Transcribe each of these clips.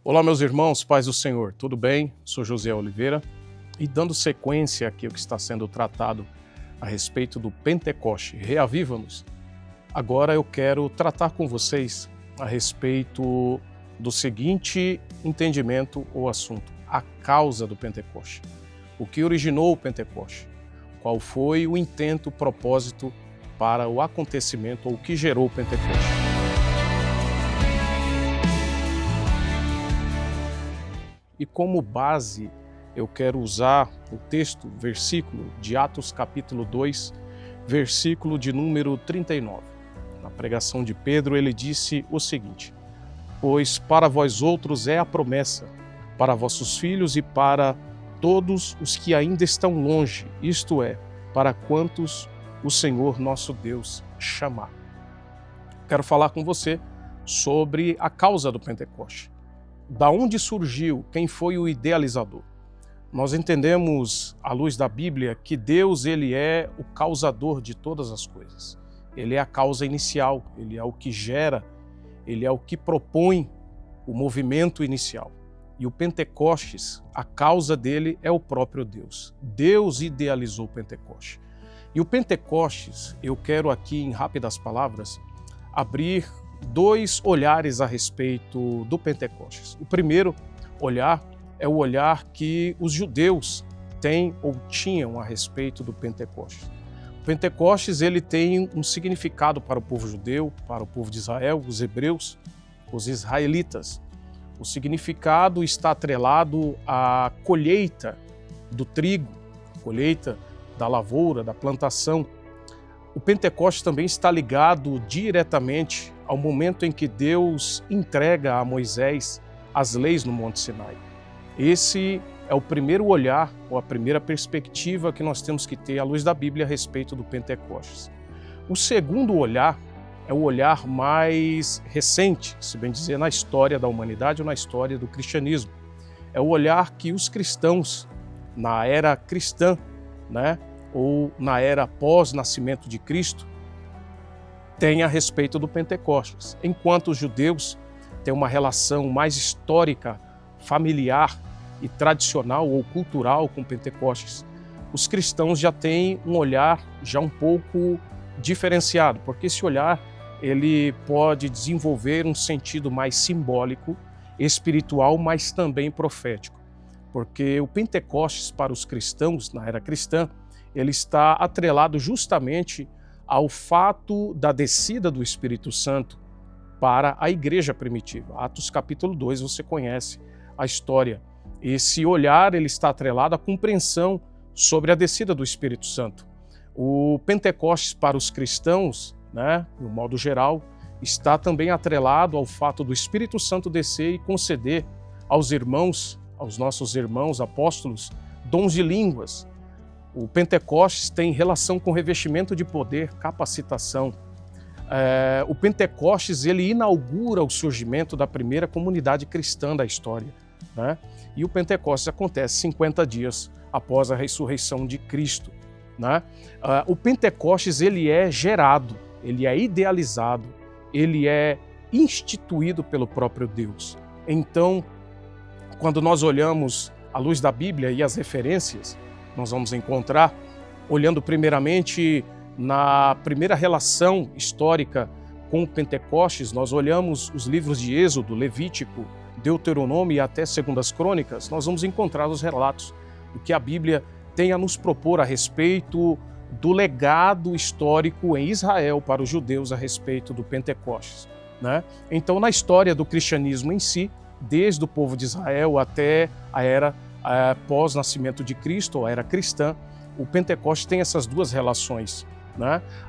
Olá, meus irmãos, paz do Senhor, tudo bem? Sou José Oliveira e dando sequência aqui ao que está sendo tratado a respeito do Pentecoste, Reaviva-nos. Agora eu quero tratar com vocês a respeito do seguinte entendimento ou assunto: a causa do Pentecoste. O que originou o Pentecoste? Qual foi o intento, o propósito para o acontecimento ou o que gerou o Pentecoste? E como base, eu quero usar o texto, versículo de Atos capítulo 2, versículo de número 39. Na pregação de Pedro, ele disse o seguinte: pois para vós outros é a promessa, para vossos filhos e para todos os que ainda estão longe, isto é, para quantos o Senhor nosso Deus chamar. Quero falar com você sobre a causa do Pentecoste. Da onde surgiu? Quem foi o idealizador? Nós entendemos, à luz da Bíblia, que Deus ele é o causador de todas as coisas. Ele é a causa inicial, ele é o que gera, ele é o que propõe o movimento inicial. E o Pentecostes, a causa dele é o próprio Deus. Deus idealizou o Pentecoste. E o Pentecostes, eu quero aqui, em rápidas palavras, abrir dois olhares a respeito do Pentecostes. O primeiro olhar é o olhar que os judeus têm ou tinham a respeito do Pentecostes. O Pentecostes ele tem um significado para o povo judeu, para o povo de Israel, os hebreus, os israelitas. O significado está atrelado à colheita do trigo, colheita da lavoura, da plantação. O Pentecostes também está ligado diretamente ao momento em que Deus entrega a Moisés as leis no Monte Sinai. Esse é o primeiro olhar, ou a primeira perspectiva que nós temos que ter à luz da Bíblia a respeito do Pentecostes. O segundo olhar é o olhar mais recente, se bem dizer, na história da humanidade ou na história do cristianismo. É o olhar que os cristãos, na era cristã, ou na era pós-nascimento de Cristo, têm a respeito do Pentecostes. Enquanto os judeus têm uma relação mais histórica, familiar e tradicional ou cultural com o Pentecostes, os cristãos já têm um olhar já um pouco diferenciado, porque esse olhar ele pode desenvolver um sentido mais simbólico, espiritual, mas também profético. Porque o Pentecostes para os cristãos, na era cristã, ele está atrelado justamente ao fato da descida do Espírito Santo para a igreja primitiva. Atos capítulo 2, você conhece a história. Esse olhar ele está atrelado à compreensão sobre a descida do Espírito Santo. O Pentecostes para os cristãos, no modo geral, está também atrelado ao fato do Espírito Santo descer e conceder aos irmãos, aos nossos irmãos apóstolos, dons de línguas. O Pentecostes tem relação com revestimento de poder, capacitação. O Pentecostes ele inaugura o surgimento da primeira comunidade cristã da história. E o Pentecostes acontece 50 dias após a ressurreição de Cristo. O Pentecostes ele é gerado, ele é idealizado, ele é instituído pelo próprio Deus. Então, quando nós olhamos à luz da Bíblia e as referências, nós vamos encontrar, olhando primeiramente na primeira relação histórica com o Pentecostes, nós olhamos os livros de Êxodo, Levítico, Deuteronômio e até Segundas Crônicas, nós vamos encontrar os relatos do que a Bíblia tem a nos propor a respeito do legado histórico em Israel para os judeus a respeito do Pentecostes. Então, na história do cristianismo em si, desde o povo de Israel até a era pós-nascimento de Cristo, ou a era cristã, o Pentecostes tem essas duas relações.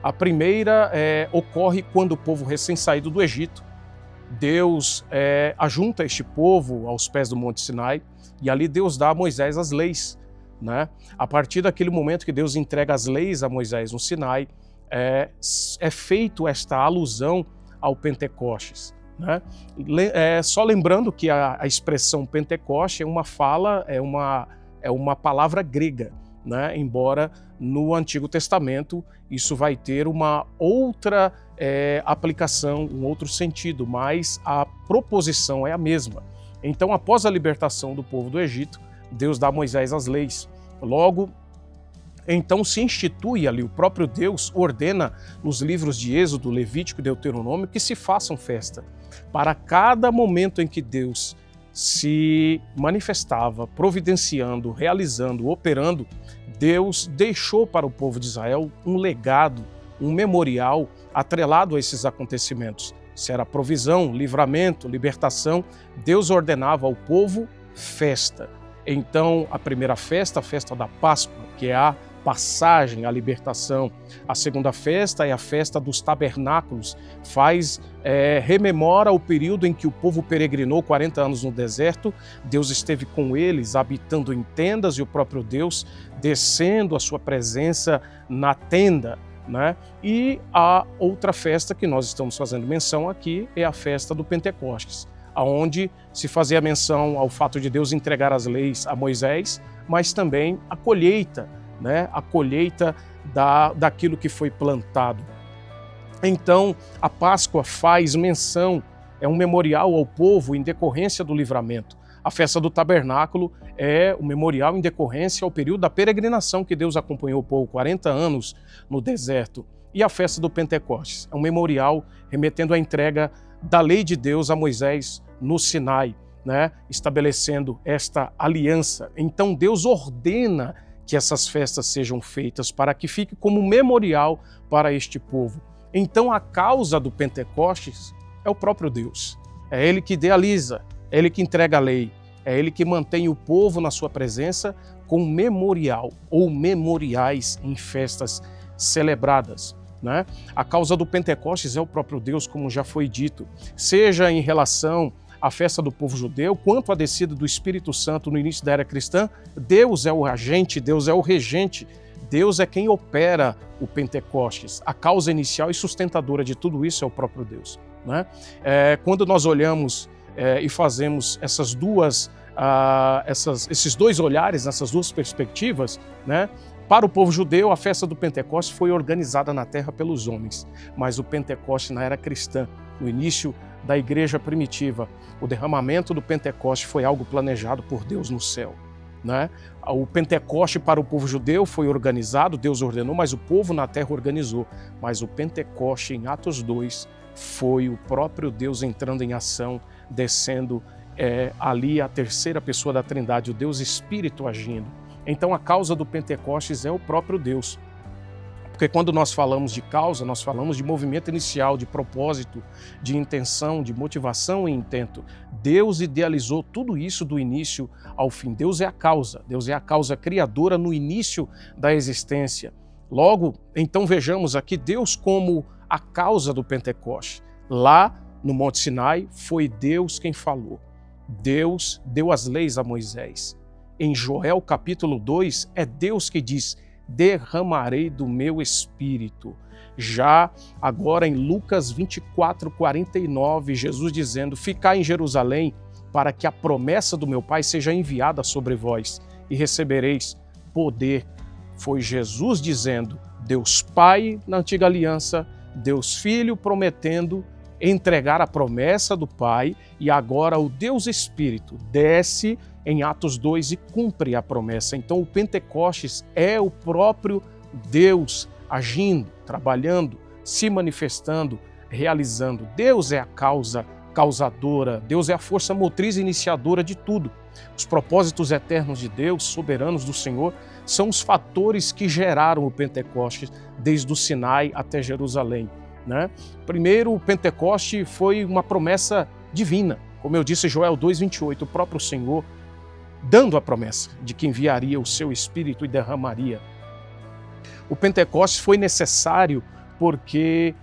A primeira ocorre quando o povo recém-saído do Egito, Deus ajunta este povo aos pés do Monte Sinai e ali Deus dá a Moisés as leis. A partir daquele momento que Deus entrega as leis a Moisés no Sinai, é feito esta alusão ao Pentecostes. Só lembrando que a expressão Pentecoste é uma palavra grega, embora no Antigo Testamento isso vai ter uma outra aplicação, um outro sentido, mas a proposição é a mesma. Então, após a libertação do povo do Egito, Deus dá a Moisés as leis. Logo, então se institui ali, o próprio Deus ordena nos livros de Êxodo, Levítico e Deuteronômio que se façam festa. Para cada momento em que Deus se manifestava, providenciando, realizando, operando, Deus deixou para o povo de Israel um legado, um memorial atrelado a esses acontecimentos. Se era provisão, livramento, libertação, Deus ordenava ao povo festa. Então, a primeira festa, a festa da Páscoa, que é a passagem, a libertação. A segunda festa é a festa dos tabernáculos, rememora o período em que o povo peregrinou 40 anos no deserto, Deus esteve com eles, habitando em tendas, e o próprio Deus descendo a sua presença na tenda, né? E a outra festa que nós estamos fazendo menção aqui é a festa do Pentecostes, onde se fazia menção ao fato de Deus entregar as leis a Moisés, mas também a colheita, né? A colheita daquilo que foi plantado. Então, a Páscoa faz menção, é um memorial ao povo em decorrência do livramento. A festa do tabernáculo é o memorial em decorrência ao período da peregrinação que Deus acompanhou o povo 40 anos no deserto. E a festa do Pentecostes é um memorial remetendo à entrega da lei de Deus a Moisés no Sinai, né? Estabelecendo esta aliança. Então Deus ordena que essas festas sejam feitas para que fique como memorial para este povo. Então a causa do Pentecostes é o próprio Deus. É Ele que idealiza, é Ele que entrega a lei, é Ele que mantém o povo na sua presença com memorial ou memoriais em festas celebradas, né? A causa do Pentecostes é o próprio Deus, como já foi dito, seja em relação à festa do povo judeu, quanto à descida do Espírito Santo no início da era cristã. Deus é o agente, Deus é o regente, Deus é quem opera o Pentecostes. A causa inicial e sustentadora de tudo isso é o próprio Deus, né? Quando nós olhamos e fazemos esses dois olhares, essas duas perspectivas, né? Para o povo judeu, a festa do Pentecostes foi organizada na terra pelos homens, mas o Pentecostes na era cristã, no início da igreja primitiva, o derramamento do Pentecostes foi algo planejado por Deus no céu, né? O Pentecoste para o povo judeu foi organizado, Deus ordenou, mas o povo na terra organizou. Mas o Pentecoste, em Atos 2, foi o próprio Deus entrando em ação, descendo ali a terceira pessoa da Trindade, o Deus Espírito agindo. Então a causa do Pentecostes é o próprio Deus. Porque quando nós falamos de causa, nós falamos de movimento inicial, de propósito, de intenção, de motivação e intento. Deus idealizou tudo isso do início ao fim. Deus é a causa criadora no início da existência. Logo, então vejamos aqui Deus como a causa do Pentecoste. Lá no Monte Sinai foi Deus quem falou. Deus deu as leis a Moisés. Em Joel capítulo 2 é Deus que diz: derramarei do meu espírito. Já agora em Lucas 24:49, Jesus dizendo: ficai em Jerusalém, para que a promessa do meu Pai seja enviada sobre vós, e recebereis poder. Foi Jesus dizendo, Deus Pai na antiga aliança, Deus Filho prometendo entregar a promessa do Pai, e agora o Deus Espírito desce em Atos 2 e cumpre a promessa. Então o Pentecostes é o próprio Deus agindo, trabalhando, se manifestando, realizando. Deus é a causa causadora, Deus é a força motriz e iniciadora de tudo. Os propósitos eternos de Deus, soberanos do Senhor, são os fatores que geraram o Pentecostes desde o Sinai até Jerusalém, né? Primeiro, o Pentecoste foi uma promessa divina. Como eu disse, Joel 2:28, o próprio Senhor dando a promessa de que enviaria o seu Espírito e derramaria. O Pentecostes foi necessário porque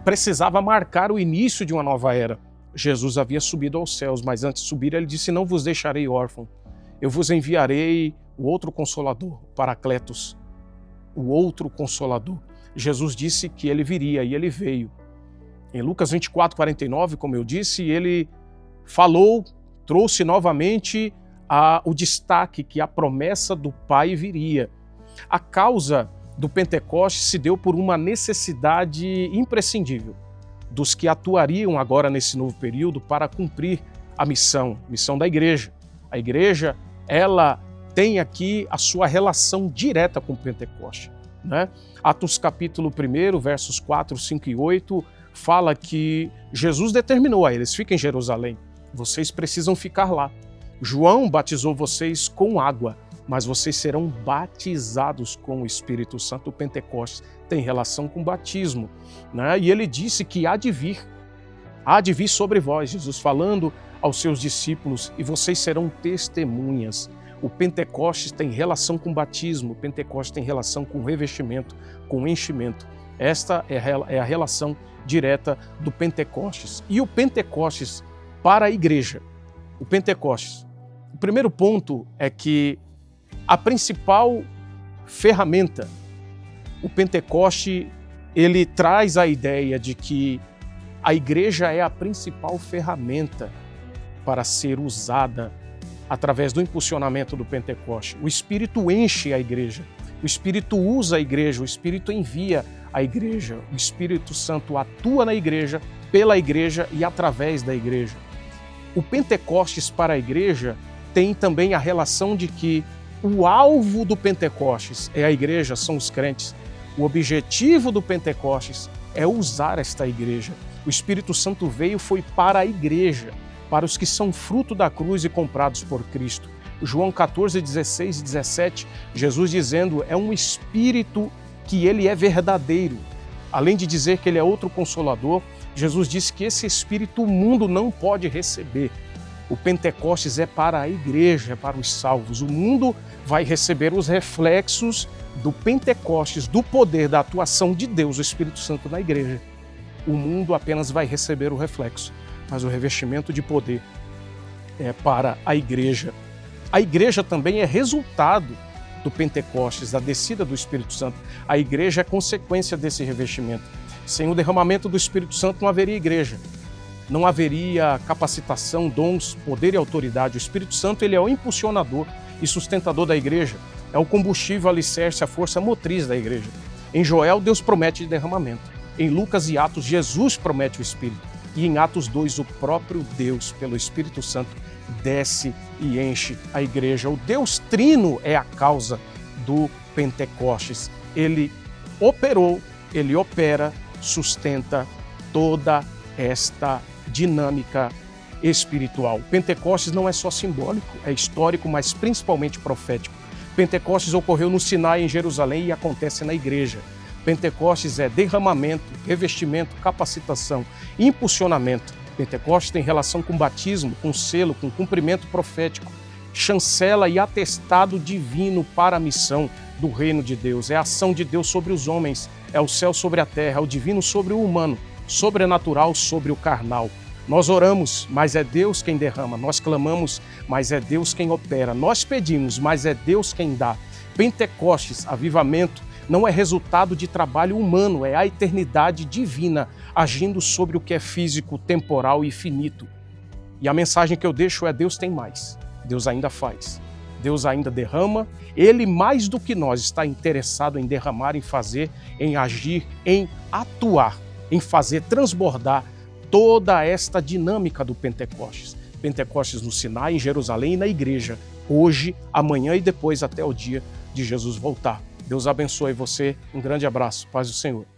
precisava marcar o início de uma nova era. Jesus havia subido aos céus, mas antes de subir ele disse: não vos deixarei órfão, eu vos enviarei o outro Consolador, Paracletos, o outro Consolador. Jesus disse que ele viria e ele veio. Em Lucas 24:49, como eu disse, ele falou, trouxe novamente o destaque que a promessa do Pai viria. A causa do Pentecoste se deu por uma necessidade imprescindível dos que atuariam agora nesse novo período para cumprir a missão da igreja. A igreja, ela tem aqui a sua relação direta com o Pentecoste, né? Atos capítulo 1, versos 4, 5 e 8, fala que Jesus determinou a eles: fiquem em Jerusalém, vocês precisam ficar lá. João batizou vocês com água, mas vocês serão batizados com o Espírito Santo. O Pentecostes tem relação com o batismo, né? E ele disse que há de vir sobre vós, Jesus falando aos seus discípulos, e vocês serão testemunhas. O Pentecostes tem relação com o batismo, o Pentecostes tem relação com o revestimento, com o enchimento. Esta é a relação direta do Pentecostes. E o Pentecostes para a igreja. O Pentecostes. O primeiro ponto é que a principal ferramenta, o Pentecoste, ele traz a ideia de que a igreja é a principal ferramenta para ser usada através do impulsionamento do Pentecoste. O Espírito enche a igreja, o Espírito usa a igreja, o Espírito envia a igreja, o Espírito Santo atua na igreja, pela igreja e através da igreja. O Pentecostes para a igreja tem também a relação de que o alvo do Pentecostes é a igreja, são os crentes. O objetivo do Pentecostes é usar esta igreja. O Espírito Santo foi para a igreja, para os que são fruto da cruz e comprados por Cristo. João 14, 16 e 17, Jesus dizendo, é um Espírito que ele é verdadeiro. Além de dizer que ele é outro Consolador, Jesus disse que esse Espírito o mundo não pode receber. O Pentecostes é para a igreja, é para os salvos. O mundo vai receber os reflexos do Pentecostes, do poder, da atuação de Deus, o Espírito Santo na igreja. O mundo apenas vai receber o reflexo, mas o revestimento de poder é para a igreja. A igreja também é resultado do Pentecostes, da descida do Espírito Santo. A igreja é consequência desse revestimento. Sem o derramamento do Espírito Santo não haveria igreja. Não haveria capacitação, dons, poder e autoridade. O Espírito Santo ele é o impulsionador e sustentador da igreja. É o combustível, alicerce, a força motriz da igreja. Em Joel, Deus promete derramamento. Em Lucas e Atos, Jesus promete o Espírito. E em Atos 2, o próprio Deus, pelo Espírito Santo, desce e enche a igreja. O Deus Trino é a causa do Pentecostes. Ele operou, ele opera, sustenta toda esta dinâmica espiritual. Pentecostes não é só simbólico, é histórico, mas principalmente profético. Pentecostes ocorreu no Sinai, em Jerusalém, e acontece na igreja. Pentecostes é derramamento, revestimento, capacitação, impulsionamento. Pentecostes tem relação com batismo, com selo, com cumprimento profético, chancela e atestado divino para a missão do reino de Deus. É a ação de Deus sobre os homens, é o céu sobre a terra, é o divino sobre o humano, sobrenatural sobre o carnal. Nós oramos, mas é Deus quem derrama. Nós clamamos, mas é Deus quem opera. Nós pedimos, mas é Deus quem dá. Pentecostes, avivamento, não é resultado de trabalho humano, é a eternidade divina agindo sobre o que é físico, temporal e finito. E a mensagem que eu deixo é: Deus tem mais, Deus ainda faz, Deus ainda derrama. Ele, mais do que nós, está interessado em derramar, em fazer, em agir, em atuar, em fazer transbordar toda esta dinâmica do Pentecostes. Pentecostes no Sinai, em Jerusalém e na igreja, hoje, amanhã e depois até o dia de Jesus voltar. Deus abençoe você, um grande abraço, paz do Senhor.